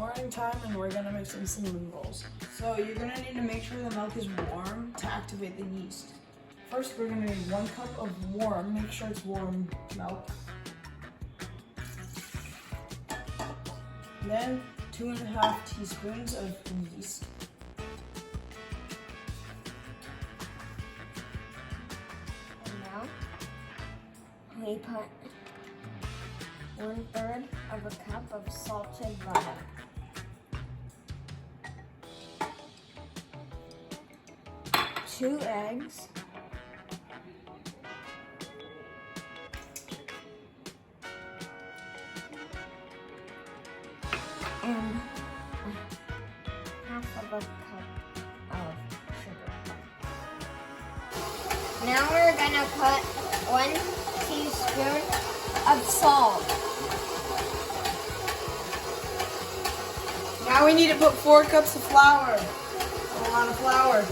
morning time and we're gonna make some cinnamon rolls. So you're gonna need to make sure the milk is warm to activate the yeast. First, we're gonna need 1 cup of warm, make sure it's warm milk. Then 2.5 teaspoons of yeast. And now we put 1/3 of a cup of salted butter. Two eggs. And half of a cup of sugar. Now we're gonna put 1 teaspoon of salt. Now we need to put 4 cups of flour. A lot of flour.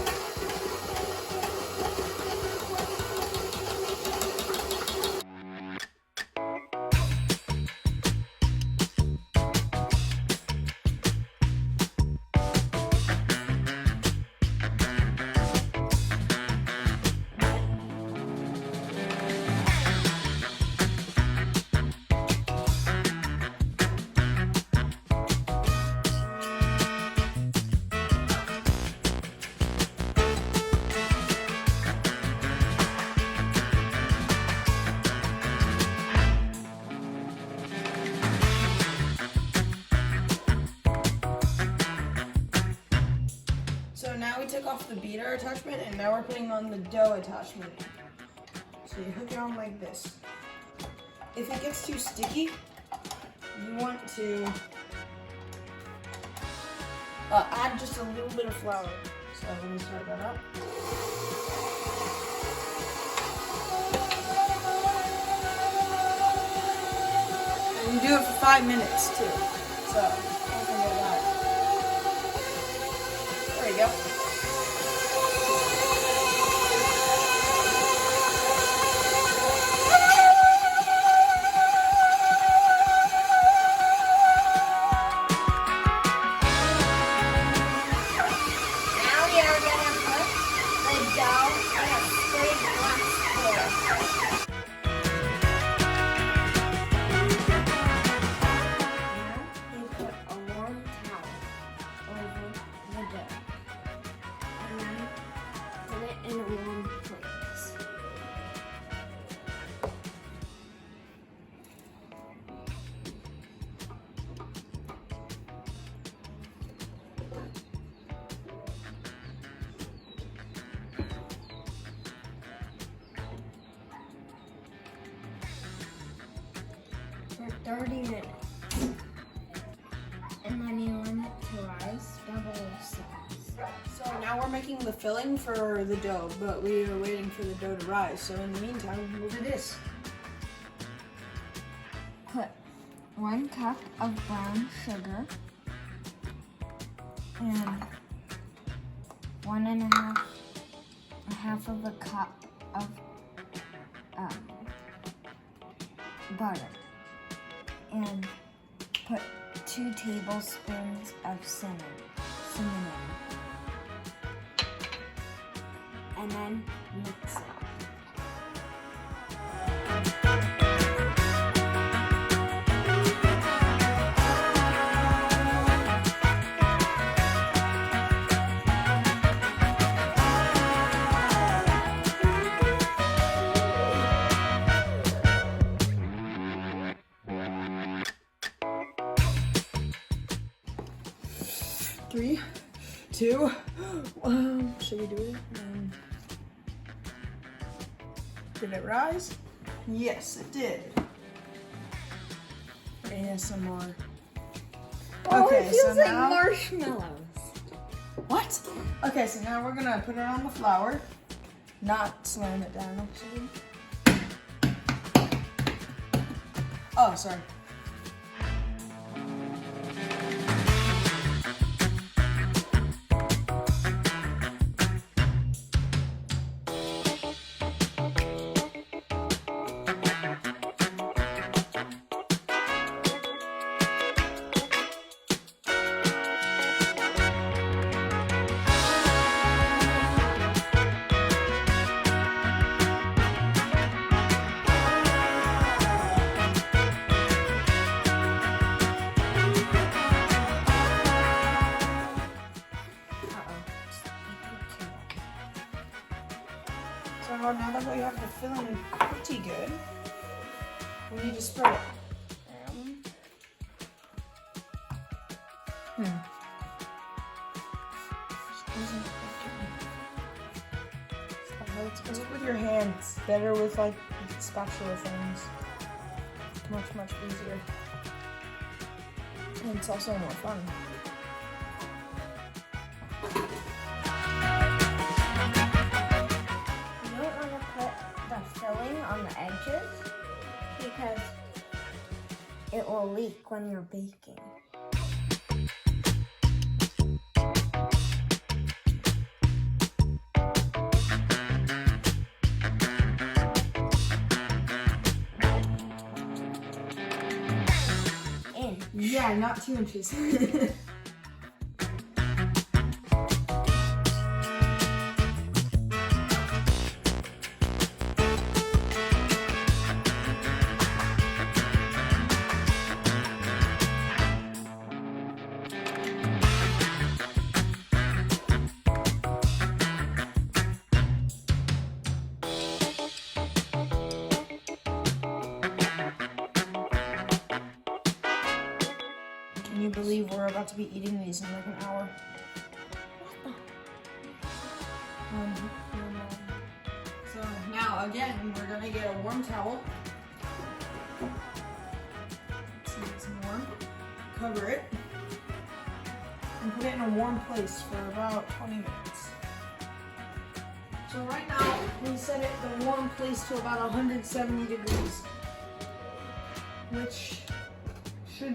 So now we took off the beater attachment and now we're putting on the dough attachment. So you hook it on like this. If it gets too sticky, you want to add just a little bit of flour. So let me start that up. And you do it for 5 minutes too. So don't forget that. There you go. Now we are gonna put the dough in a straight glass bowl. Now we put a warm towel over the dough. And then put it in a warm place. For 30 minutes. And then you want it to rise double size. So now we're making the filling for the dough, but we are waiting for the dough to rise. So in the meantime, we'll do this. Put 1 cup of brown sugar and 1.5 of a cup of butter, and put 2 tablespoons of cinnamon, and then mix it. Three, 2, 1. Should we do it? Did it rise? Yes, it did. ASMR. Okay, it feels like now marshmallows. what? Okay, so now we're gonna put it on the flour, not slam it down. Actually. Oh, sorry. filling pretty good. We need to spread it. It's with your hands. Better with like spatula things. Much easier. And it's also more fun. You don't want to put the filling on the edges because it will leak when you're baking. Yeah, not 2 inches. Can you believe we're about to be eating these in like an hour? So now again, we're gonna get a warm towel. Let's see, it's warm. Cover it and put it in a warm place for about 20 minutes. So right now, we set it the warm place to about 170 degrees, which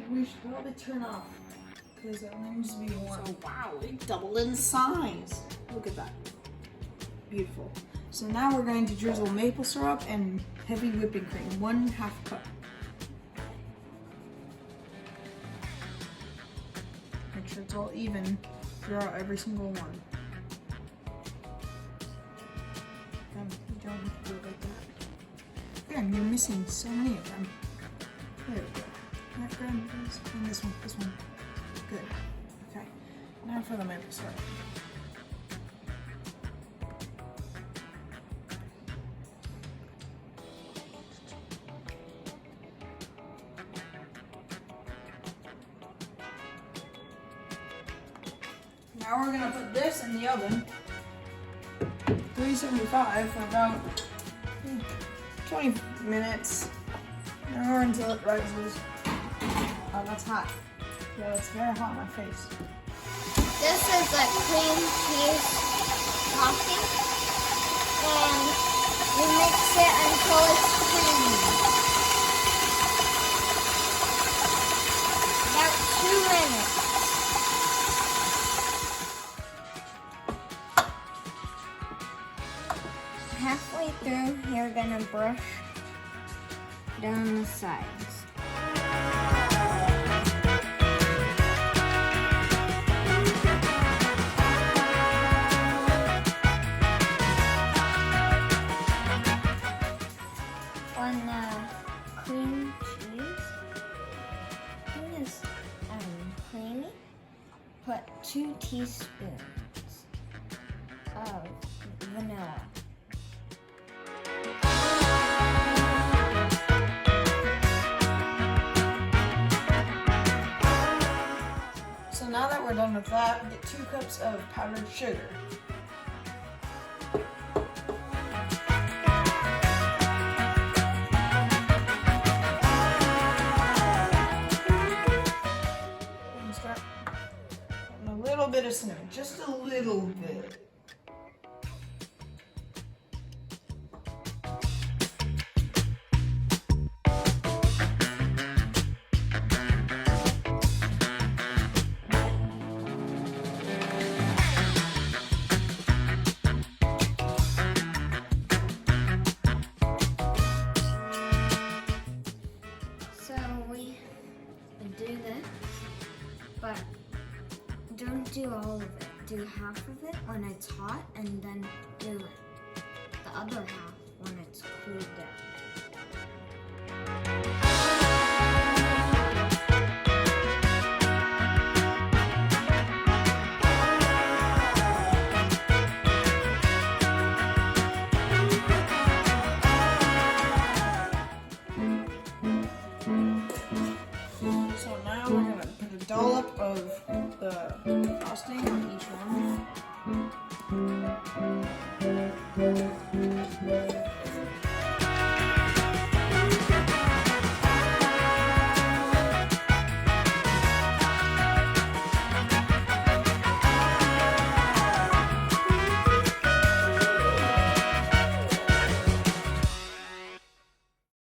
we should probably turn off because it needs to be warm. So wow, it doubled in size. Look at that. Beautiful. So now we're going to drizzle maple syrup and heavy whipping cream, 1/2 cup. Make sure it's all even throughout every single one. You don't have to do it like that. Again, you're missing so many of them. There we go. And this one. Good. Okay. Now for the maple syrup. Now we're gonna put this in the oven, 375 for about 20 minutes, or until it rises. Oh, that's hot. Yeah, it's very hot on my face. This is a cream cheese topping, and you mix it until it's creamy. About 2 minutes. Halfway through, you're gonna brush down the sides. On cream cheese, it is creamy. Put 2 teaspoons of vanilla. So now that we're done with that, get 2 cups of powdered sugar. And start putting a little bit of cinnamon, just a little bit. Do this, but don't do all of it. Do half of it when it's hot, and then do the other half when it's cooled down. of